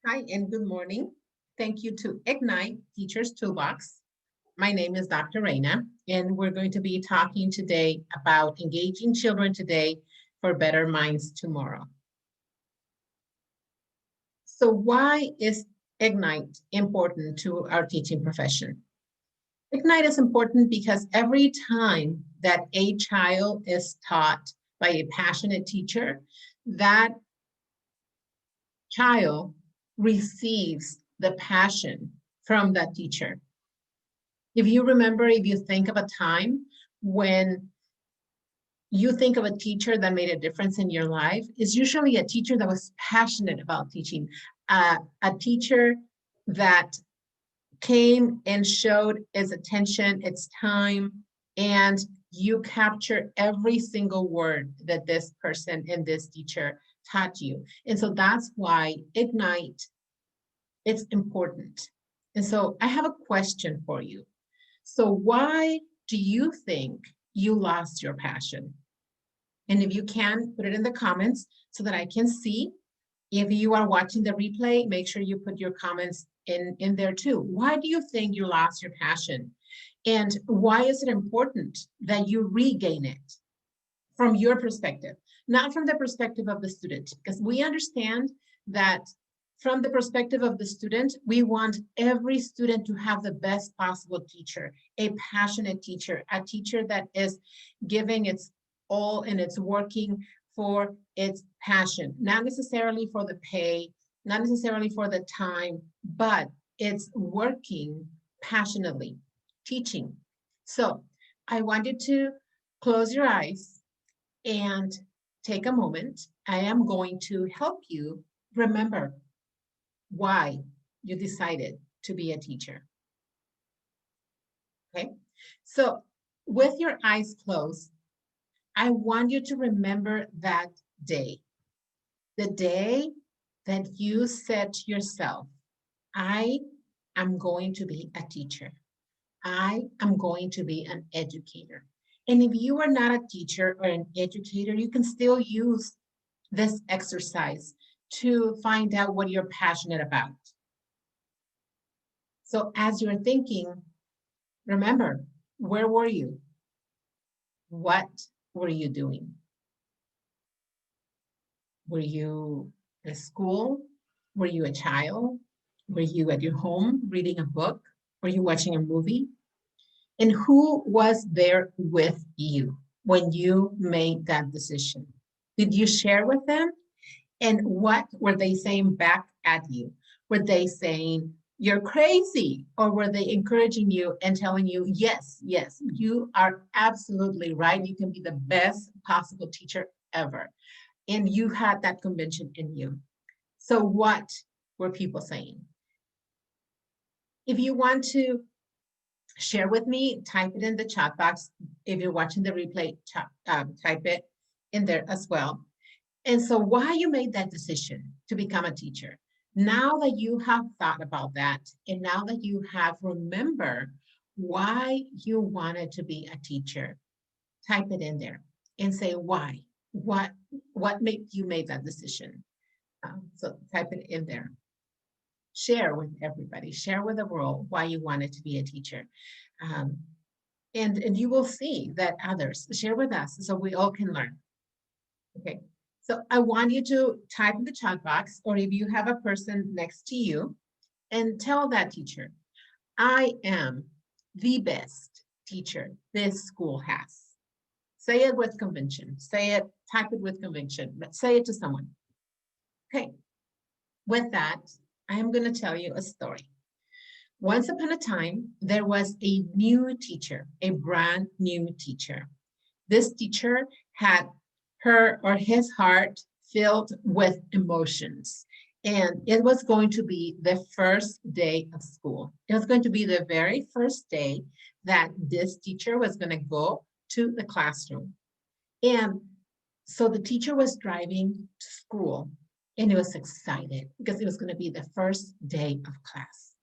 Hi and good morning. Thank you to Ignite Teachers Toolbox. My name is Dr. Reyna, and we're going to be talking today about engaging children today for better minds tomorrow. So why is Ignite important to our teaching profession? Ignite is important because every time that a child is taught by a passionate teacher, that child receives the passion from that teacher. If you remember, if you think of a time when you think of a teacher that made a difference in your life, it's usually a teacher that was passionate about teaching, a teacher that came and showed its attention, its time, and you capture every single word that this person and this teacher taught you. And so that's why Ignite, it's important. And so I have a question for you. So why do you think you lost your passion? And if you can, put it in the comments so that I can see. If you are watching the replay, make sure you put your comments in there too. Why do you think you lost your passion? And why is it important that you regain it from your perspective, not from the perspective of the student? Because we understand that from the perspective of the student, we want every student to have the best possible teacher, a passionate teacher, a teacher that is giving its all and it's working for its passion, not necessarily for the pay, not necessarily for the time, but it's working passionately, teaching. So I want you to close your eyes and take a moment. I am going to help you remember why you decided to be a teacher. Okay, so with your eyes closed, I want you to remember that day, the day that you said to yourself, I am going to be a teacher. I am going to be an educator. And if you are not a teacher or an educator, you can still use this exercise to find out what you're passionate about. So as you're thinking, remember, where were you? What were you doing? Were you at school? Were you a child? Were you at your home reading a book? Were you watching a movie? And who was there with you when you made that decision? Did you share with them? And what were they saying back at you? Were they saying, you're crazy? Or were they encouraging you and telling you, yes, yes, you are absolutely right. You can be the best possible teacher ever. And you had that conviction in you. So what were people saying? If you want to share with me, type it in the chat box. If you're watching the replay, type it in there as well. And so why you made that decision to become a teacher? Now that you have thought about that, and now that you have remembered why you wanted to be a teacher, type it in there and say why. What made you make that decision? So type it in there. Share with everybody, share with the world why you wanted to be a teacher. Um, and you will see that others share with us so we all can learn. Okay, so I want you to type in the chat box, or if you have a person next to you, and tell that teacher, I am the best teacher this school has. Say it with conviction. Say it, type it with conviction, but say it to someone. Okay, with that, I am going to tell you a story. Once upon a time, there was a new teacher, a brand new teacher. This teacher had her or his heart filled with emotions. And it was going to be the first day of school. It was going to be the very first day that this teacher was going to go to the classroom. And so the teacher was driving to school and he was excited because it was going to be the first day of class.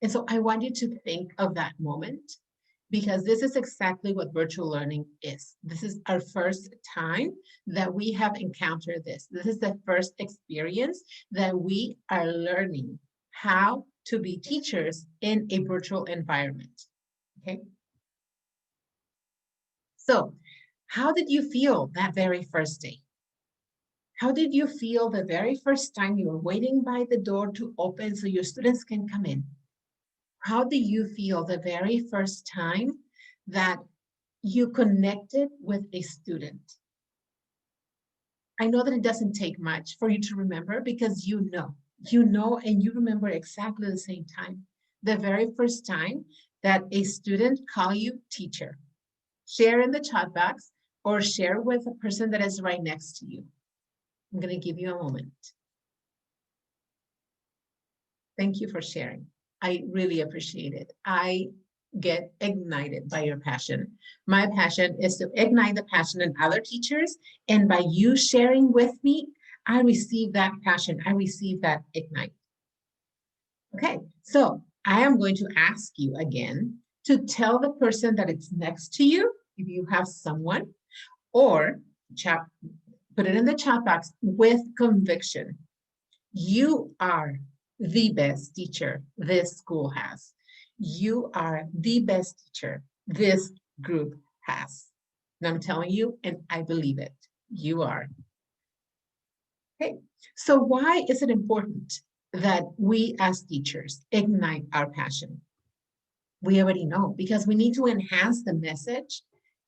And so I want you to think of that moment because this is exactly what virtual learning is. This is our first time that we have encountered this. This is the first experience that we are learning how to be teachers in a virtual environment. Okay. So, how did you feel that very first day? How did you feel the very first time you were waiting by the door to open so your students can come in? How do you feel the very first time that you connected with a student? I know that it doesn't take much for you to remember because you know, and you remember exactly the same time. The very first time that a student call you teacher. Share in the chat box or share with a person that is right next to you. I'm going to give you a moment. Thank you for sharing. I really appreciate it. I get ignited by your passion. My passion is to ignite the passion in other teachers. And by you sharing with me, I receive that passion. I receive that ignite. Okay, so I am going to ask you again to tell the person that it's next to you, if you have someone, or put it in the chat box with conviction. You are the best teacher this school has. You are the best teacher this group has. And I'm telling you, and I believe it, you are. Okay, so why is it important that we as teachers ignite our passion? We already know, because we need to enhance the message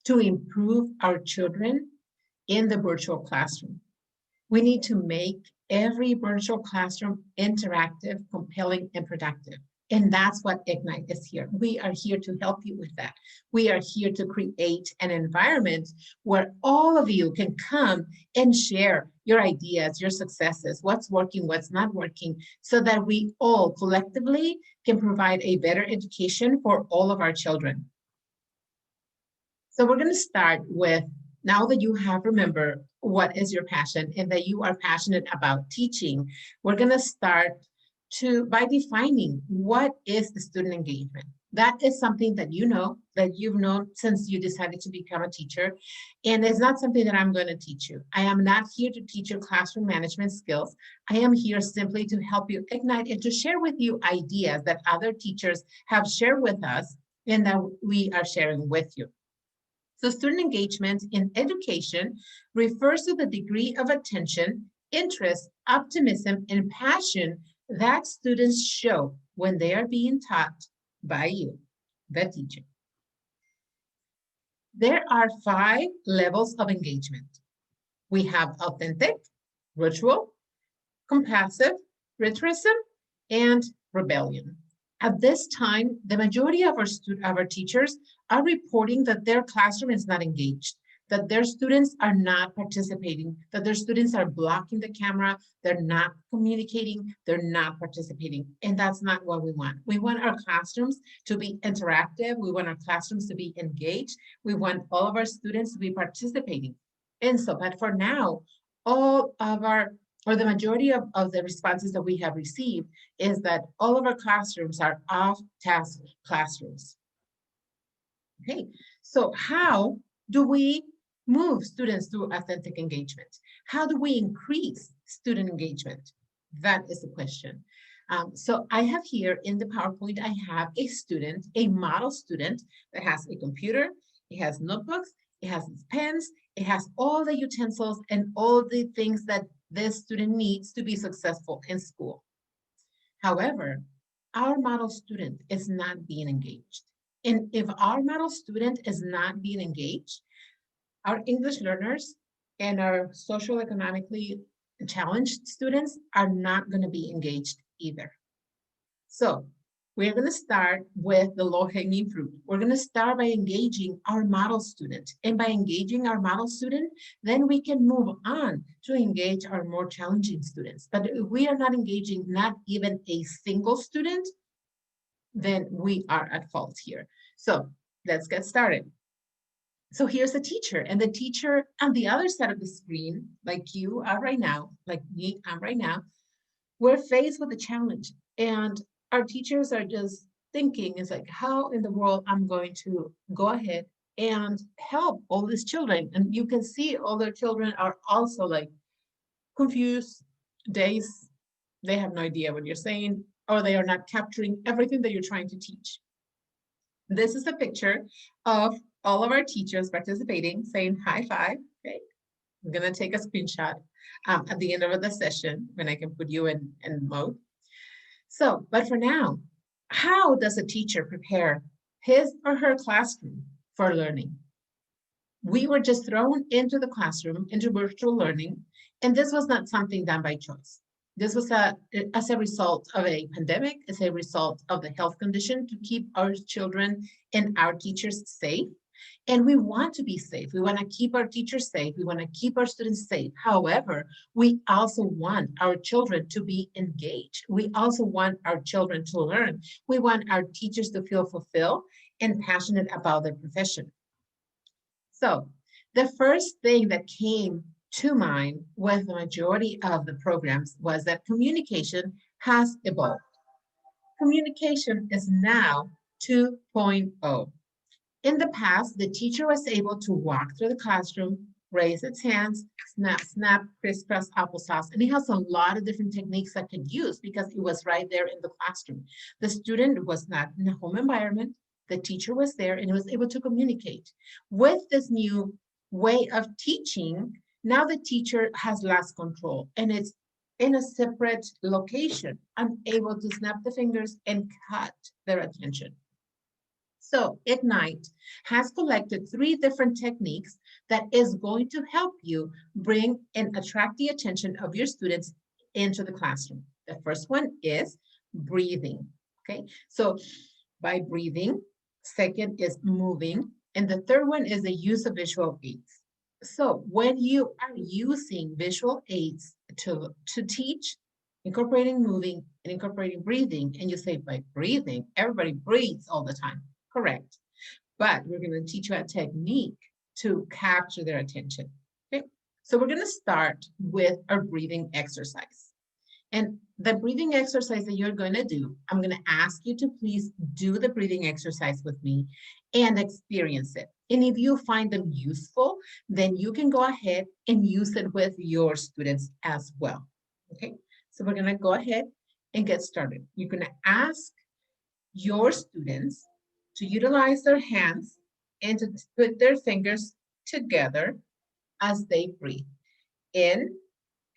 to improve our children in the virtual classroom. We need to make every virtual classroom interactive, compelling, and productive. And that's what Ignite is here. We are here to help you with that. We are here to create an environment where all of you can come and share your ideas, your successes, what's working, what's not working, so that we all collectively can provide a better education for all of our children. So we're going to start with, now that you have remembered what is your passion and that you are passionate about teaching, we're going to start by defining what is the student engagement. That is something that you know, that you've known since you decided to become a teacher. And it's not something that I'm going to teach you. I am not here to teach you classroom management skills. I am here simply to help you ignite and to share with you ideas that other teachers have shared with us and that we are sharing with you. So student engagement in education refers to the degree of attention, interest, optimism, and passion that students show when they are being taught by you, the teacher. There are 5 levels of engagement. We have authentic, ritual, compassive, ritualism, and rebellion. At this time, the majority of our teachers are reporting that their classroom is not engaged, that their students are not participating, that their students are blocking the camera, they're not communicating, they're not participating. And that's not what we want. We want our classrooms to be interactive. We want our classrooms to be engaged. We want all of our students to be participating. And so, but for now, all of our the majority of the responses that we have received is that all of our classrooms are off-task classrooms. Okay, so how do we move students to authentic engagement? How do we increase student engagement? That is the question. So I have here in the PowerPoint, I have a student, a model student that has a computer, it has notebooks, it has pens, it has all the utensils and all the things that this student needs to be successful in school. However, our model student is not being engaged. And if our model student is not being engaged, our English learners and our socioeconomically challenged students are not going to be engaged either. So we're going to start with the low-hanging fruit. We're going to start by engaging our model student. And by engaging our model student, then we can move on to engage our more challenging students. But if we are not engaging not even a single student, then we are at fault here. So let's get started. So here's the teacher, and the teacher on the other side of the screen, like you are right now, like me, I'm right now, we're faced with a challenge. And our teachers are just thinking is like, how in the world I'm going to go ahead and help all these children? And you can see all their children are also like confused, dazed. They have no idea what you're saying, or they are not capturing everything that you're trying to teach. This is a picture of all of our teachers participating, saying high five. Okay, I'm gonna take a screenshot at the end of the session when I can put you in mode. So, but for now, how does a teacher prepare his or her classroom for learning? We were just thrown into the classroom, into virtual learning, and this was not something done by choice. This was as a result of a pandemic, as a result of the health condition to keep our children and our teachers safe. And we want to be safe. We want to keep our teachers safe. We want to keep our students safe. However, we also want our children to be engaged. We also want our children to learn. We want our teachers to feel fulfilled and passionate about their profession. So the first thing that came to mind with the majority of the programs was that communication has evolved. Communication is now 2.0. In the past, the teacher was able to walk through the classroom, raise its hands, snap, snap, crisscross applesauce, and it has a lot of different techniques that could use because it was right there in the classroom. The student was not in a home environment. The teacher was there and was able to communicate. With this new way of teaching, now the teacher has lost control and it's in a separate location, unable to snap the fingers and cut their attention. So Ignite has collected 3 different techniques that is going to help you bring and attract the attention of your students into the classroom. The first one is breathing, okay? So by breathing, second is moving, and the third one is the use of visual aids. So when you are using visual aids to teach, incorporating moving and incorporating breathing, and you say by breathing, everybody breathes all the time. Correct. But we're going to teach you a technique to capture their attention. Okay. So we're going to start with our breathing exercise. And the breathing exercise that you're going to do, I'm going to ask you to please do the breathing exercise with me and experience it. And if you find them useful, then you can go ahead and use it with your students as well. Okay. So we're going to go ahead and get started. You're going to ask your students to utilize their hands and to put their fingers together as they breathe in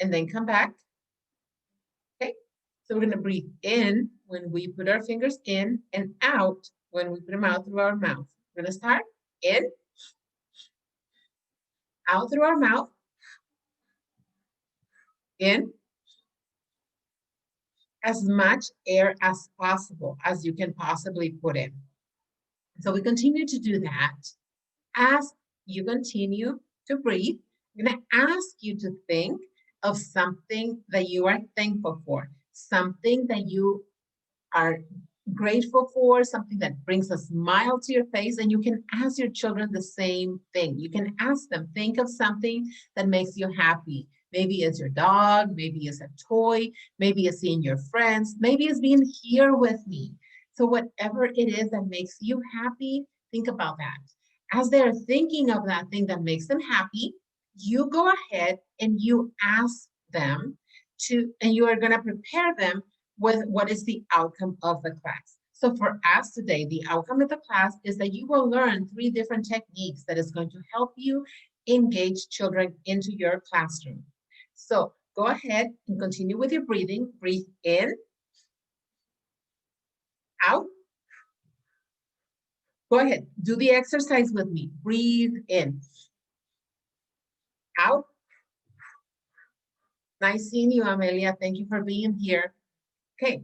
and then come back. Okay, so we're going to breathe in when we put our fingers in and out when we put them out through our mouth. We're going to start in, out through our mouth, in, as much air as possible as you can possibly put in. So we continue to do that. As you continue to breathe, I'm going to ask you to think of something that you are thankful for, something that you are grateful for, something that brings a smile to your face, and you can ask your children the same thing. You can ask them, think of something that makes you happy. Maybe it's your dog, maybe it's a toy, maybe it's seeing your friends, maybe it's being here with me. So whatever it is that makes you happy, think about that. As they're thinking of that thing that makes them happy, you go ahead and you ask them to, and you are going to prepare them with what is the outcome of the class. So for us today, the outcome of the class is that you will learn 3 different techniques that is going to help you engage children into your classroom. So go ahead and continue with your breathing. Breathe in, out. Go ahead, do the exercise with me. Breathe in, out. Nice seeing you, Amelia. Thank you for being here. Okay,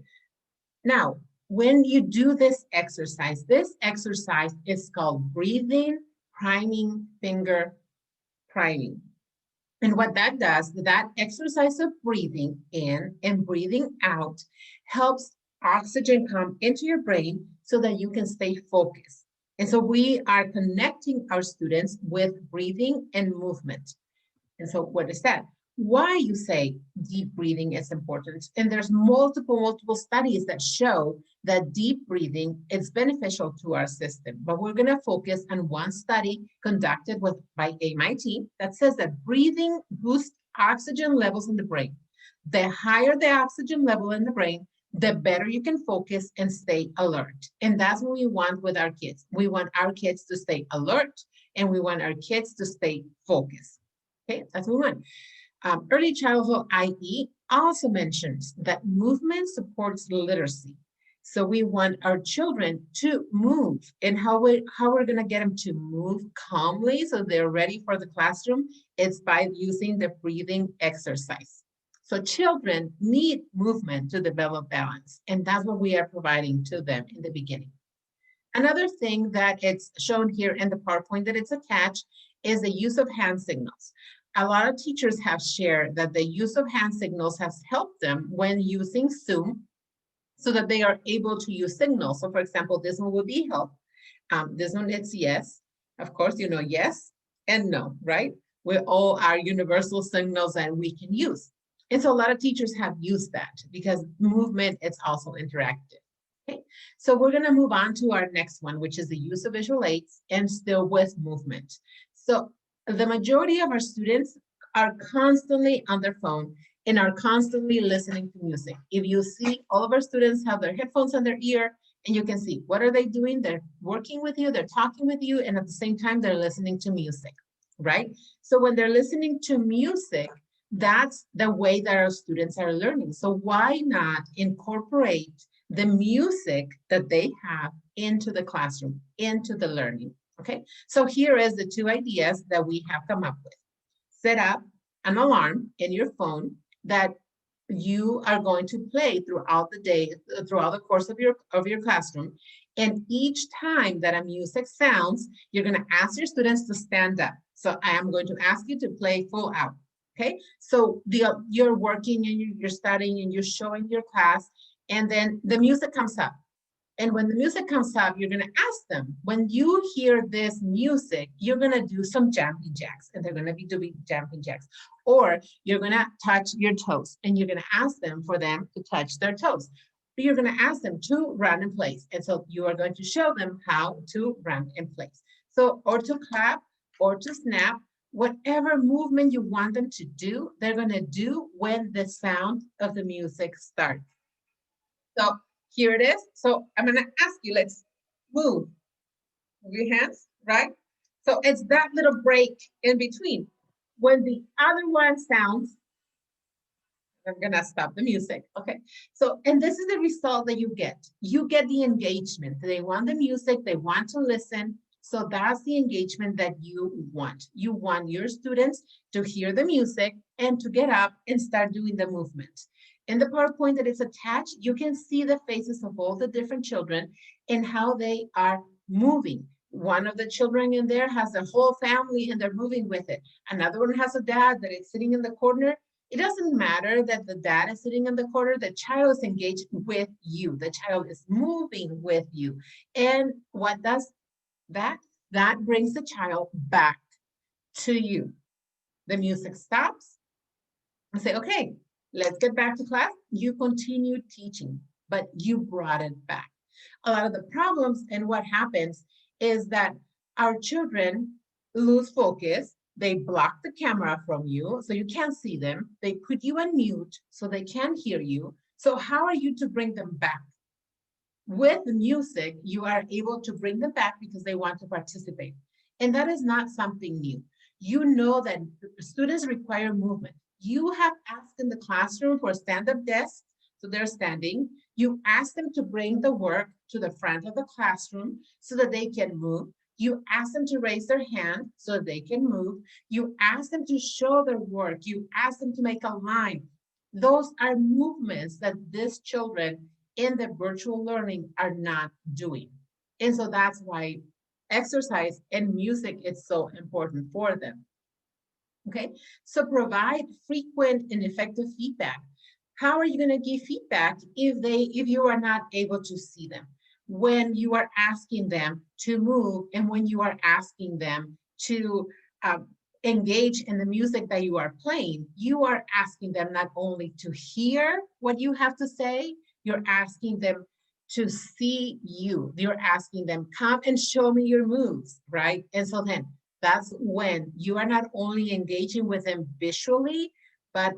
now, when you do this exercise is called breathing, priming, finger priming. And what that does, that exercise of breathing in and breathing out helps oxygen come into your brain so that you can stay focused. And so we are connecting our students with breathing and movement. And so what is that? Why you say deep breathing is important. And there's multiple studies that show that deep breathing is beneficial to our system, but we're going to focus on one study conducted by MIT that says that breathing boosts oxygen levels in the brain. The higher the oxygen level in the brain, the better you can focus and stay alert. And that's what we want with our kids. We want our kids to stay alert, and we want our kids to stay focused. Okay, that's what we want. Early childhood IE also mentions that movement supports literacy. So we want our children to move, and how we're going to get them to move calmly so they're ready for the classroom is by using the breathing exercise. So children need movement to develop balance, and that's what we are providing to them in the beginning. Another thing that it's shown here in the PowerPoint that it's attached is the use of hand signals. A lot of teachers have shared that the use of hand signals has helped them when using Zoom so that they are able to use signals. So for example, this one would be help. This one, it's yes. Of course, you know, yes and no, right? We all are universal signals that we can use. And so a lot of teachers have used that because movement is also interactive. Okay, so we're going to move on to our next one, which is the use of visual aids and still with movement. So the majority of our students are constantly on their phone and are constantly listening to music. If you see, all of our students have their headphones on their ear, and you can see what are they doing? They're working with you, they're talking with you, and at the same time, they're listening to music, right? So when they're listening to music, that's the way that our students are learning. So why not incorporate the music that they have into the classroom, into the learning? Okay, so here is the two ideas that we have come up with. Set up an alarm in your phone that you are going to play throughout the day, throughout the course of your classroom. And each time that a music sounds, you're going to ask your students to stand up. So I am going to ask you to play full out. Okay, so you're working and you're studying and you're showing your class, and then the music comes up. And when the music comes up, you're going to ask them, when you hear this music, you're going to do some jumping jacks, and they're going to be doing jumping jacks. Or you're going to touch your toes, and you're going to ask them for them to touch their toes. You're going to ask them to run in place. And so you are going to show them how to run in place. So, or to clap, or to snap, whatever movement you want them to do, they're going to do when the sound of the music starts. So here it is. So I'm going to ask you, let's move. Move your hands, right? So it's that little break in between. When the other one sounds, I'm going to stop the music. Okay. So, and this is the result that you get. You get the engagement. They want the music, they want to listen. So that's the engagement that you want. You want your students to hear the music and to get up and start doing the movement. In the PowerPoint that is attached, you can see the faces of all the different children and how they are moving. One of the children in there has a whole family and they're moving with it. Another one has a dad that is sitting in the corner. It doesn't matter that the dad is sitting in the corner, the child is engaged with you. The child is moving with you. And what does that? That brings the child back to you. The music stops. I say, okay, let's get back to class. You continue teaching, but you brought it back. A lot of the problems and what happens is that our children lose focus. They block the camera from you, so you can't see them. They put you on mute, so they can't hear you. So how are you to bring them back? With music, you are able to bring them back because they want to participate. And that is not something new. You know that students require movement. You have asked in the classroom for stand-up desks, so they're standing. You ask them to bring the work to the front of the classroom so that they can move. You ask them to raise their hand so that they can move. You ask them to show their work. You ask them to make a line. Those are movements that these children in the virtual learning are not doing. And so that's why exercise and music is so important for them. Okay, so provide frequent and effective feedback. How are you going to give feedback if you are not able to see them? When you are asking them to move and when you are asking them to engage in the music that you are playing, you are asking them not only to hear what you have to say, you're asking them to see you. You're asking them, come and show me your moves, right? And so then that's when you are not only engaging with them visually, but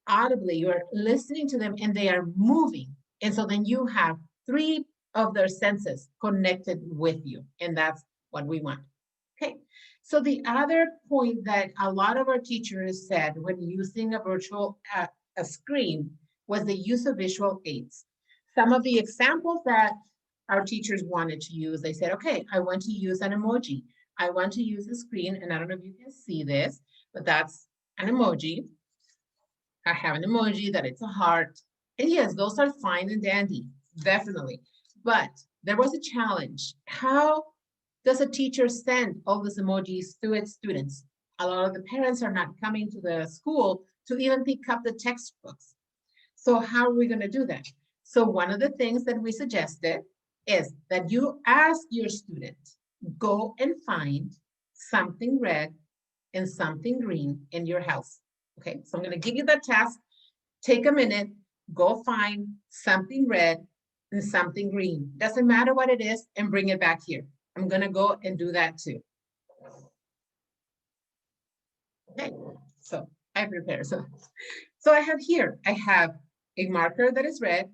audibly, you're listening to them and they are moving. And so then you have three of their senses connected with you. And that's what we want. Okay. So the other point that a lot of our teachers said when using a virtual a screen was the use of visual aids. Some of the examples that our teachers wanted to use, they said, okay, I want to use an emoji. I want to use the screen, and I don't know if you can see this, but that's an emoji. I have an emoji that it's a heart. And yes, those are fine and dandy, definitely. But there was a challenge. How does a teacher send all these emojis to its students? A lot of the parents are not coming to the school to even pick up the textbooks. So how are we going to do that? So one of the things that we suggested is that you ask your student, go and find something red and something green in your house. Okay, so I'm going to give you that task. Take a minute, go find something red and something green. Doesn't matter what it is, and bring it back here. I'm going to go and do that too. Okay, so I prepare. So I have here, I have a marker that is red,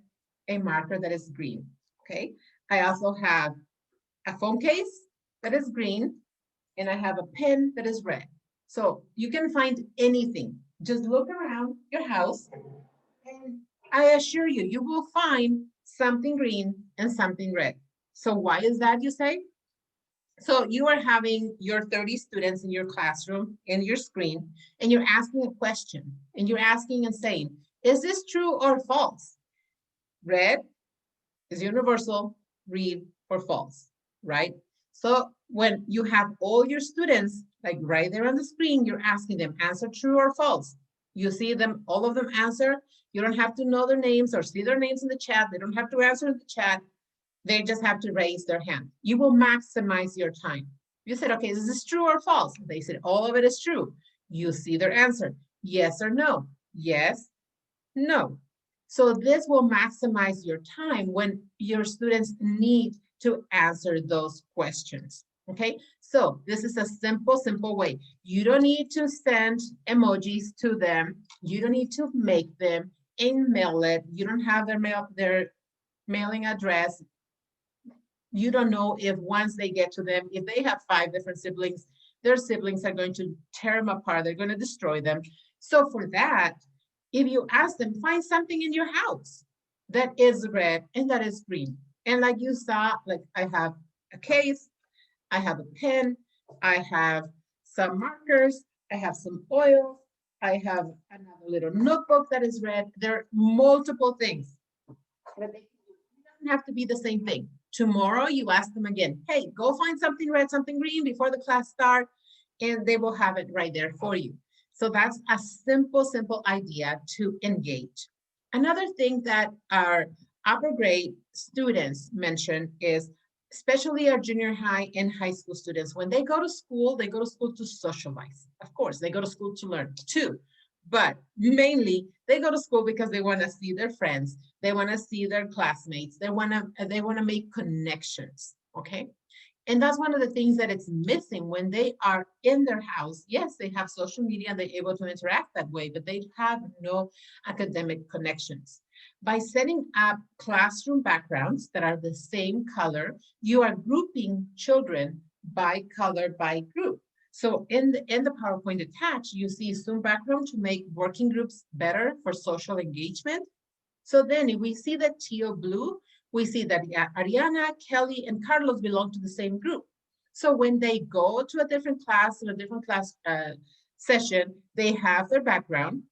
a marker that is green. Okay, I also have a phone case that is green, and I have a pen that is red. So you can find anything. Just look around your house, and I assure you, you will find something green and something red. So why is that, you say? So you are having your 30 students in your classroom, in your screen, and you're asking a question, and you're asking and saying, is this true or false? Red is universal, read for false, right? So when you have all your students, like right there on the screen, you're asking them, answer true or false. You see them, all of them answer. You don't have to know their names or see their names in the chat. They don't have to answer in the chat. They just have to raise their hand. You will maximize your time. You said, okay, is this true or false? They said, all of it is true. You see their answer, yes or no. Yes, no. So this will maximize your time when your students need to answer those questions. Okay, so this is a simple way. You don't need to send emojis to them. You don't need to make them and mail it. You don't have their mailing address. You don't know if once they get to them, if they have 5 different siblings, their siblings are going to tear them apart. They're going to destroy them. So for that, if you ask them, find something in your house that is red and that is green. And like you saw, like I have a case, I have a pen, I have some markers, I have some oil, I have another little notebook that is red. There are multiple things. But it doesn't have to be the same thing. Tomorrow you ask them again, hey, go find something red, something green before the class starts, and they will have it right there for you. So that's a simple idea to engage. Another thing that our upper grade students mention is, especially our junior high and high school students, when they go to school to socialize. Of course, they go to school to learn too, but mainly they go to school because they want to see their friends, they want to see their classmates, they want to make connections, okay? And that's one of the things that it's missing when they are in their house. Yes, they have social media and they're able to interact that way, but they have no academic connections. By setting up classroom backgrounds that are the same color, you are grouping children by color, by group. So in the PowerPoint attached, you see Zoom background to make working groups better for social engagement. So then if we see the teal blue, we see that Ariana, Kelly, and Carlos belong to the same group. So when they go to a different class, in a different class session, they have their background,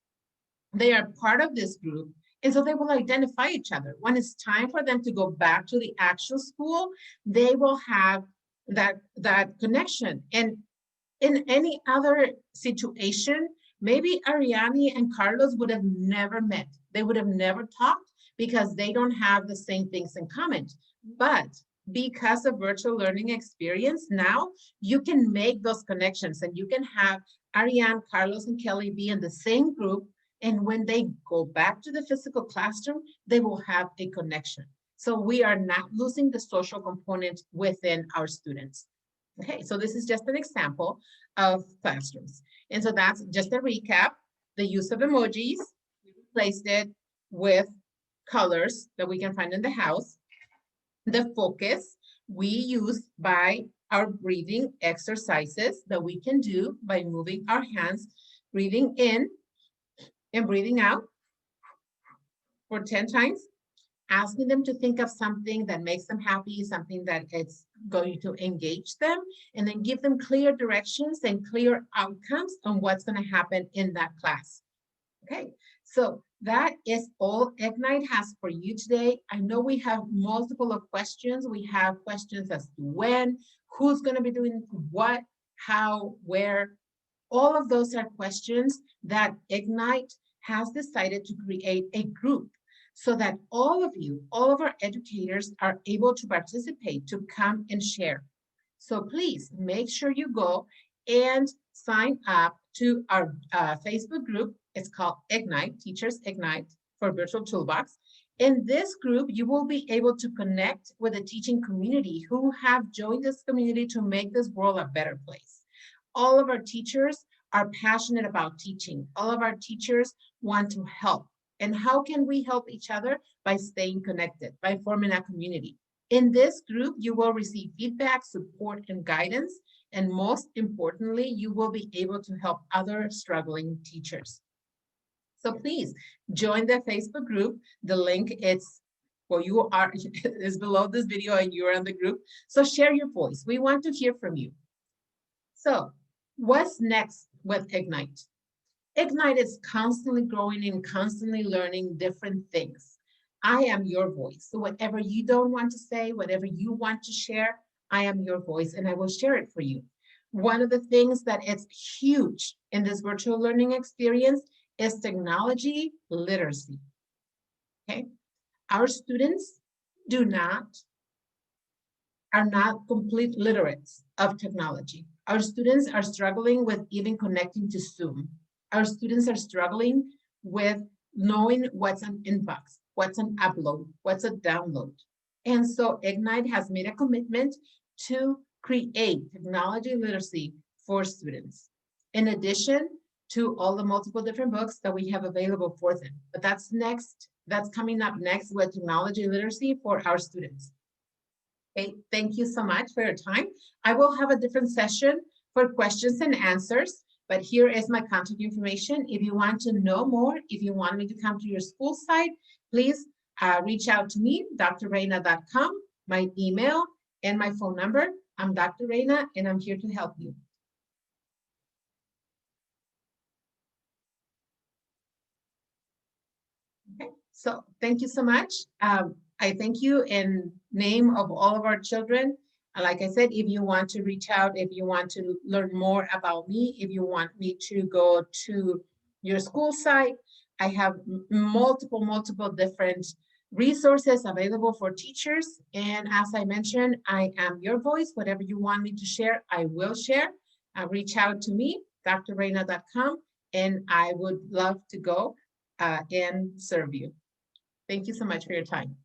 they are part of this group, and so they will identify each other. When it's time for them to go back to the actual school, they will have that connection. And in any other situation, maybe Ariane and Carlos would have never met. They would have never talked because they don't have the same things in common. But because of virtual learning experience, now you can make those connections and you can have Ariane, Carlos, and Kelly be in the same group. And when they go back to the physical classroom, they will have a connection. So we are not losing the social component within our students. Okay, so this is just an example of classrooms. And so that's just a recap. The use of emojis, we replaced it with colors that we can find in the house. The focus we use by our breathing exercises that we can do by moving our hands, breathing in and breathing out for 10 times, asking them to think of something that makes them happy, something that it's going to engage them, and then give them clear directions and clear outcomes on what's going to happen in that class. Okay, so that is all Ignite has for you today. I know we have multiple of questions. We have questions as to when, who's going to be doing what, how, where. All of those are questions that Ignite has decided to create a group so that all of you, all of our educators are able to participate, to come and share. So please make sure you go and sign up to our Facebook group. It's called Ignite, Teachers Ignite for Virtual Toolbox. In this group, you will be able to connect with the teaching community who have joined this community to make this world a better place. All of our teachers are passionate about teaching. All of our teachers want to help. And how can we help each other? By staying connected, by forming a community. In this group, you will receive feedback, support, and guidance. And most importantly, you will be able to help other struggling teachers. So please join the Facebook group. The link is, well, you are is below this video and you're in the group. So share your voice. We want to hear from you. So what's next with Ignite? Ignite is constantly growing and constantly learning different things. I am your voice. So whatever you don't want to say, whatever you want to share, I am your voice and I will share it for you. One of the things that is huge in this virtual learning experience is technology literacy. Okay, our students are not complete literates of technology. Our students are struggling with even connecting to Zoom. Our students are struggling with knowing what's an inbox, what's an upload, what's a download. And so Ignite has made a commitment to create technology literacy for students, in addition to all the multiple different books that we have available for them. But that's coming up next with technology literacy for our students. Okay, thank you so much for your time. I will have a different session for questions and answers, but here is my contact information. If you want to know more, if you want me to come to your school site, please reach out to me, drreyna.com, my email, and my phone number. I'm Dr. Reyna, and I'm here to help you. Okay, so thank you so much. I thank you in name of all of our children. Like I said, if you want to reach out, if you want to learn more about me, if you want me to go to your school site, I have multiple different resources available for teachers. And as I mentioned, I am your voice. Whatever you want me to share, I will share. Reach out to me, drreyna.com, and I would love to go and serve you. Thank you so much for your time.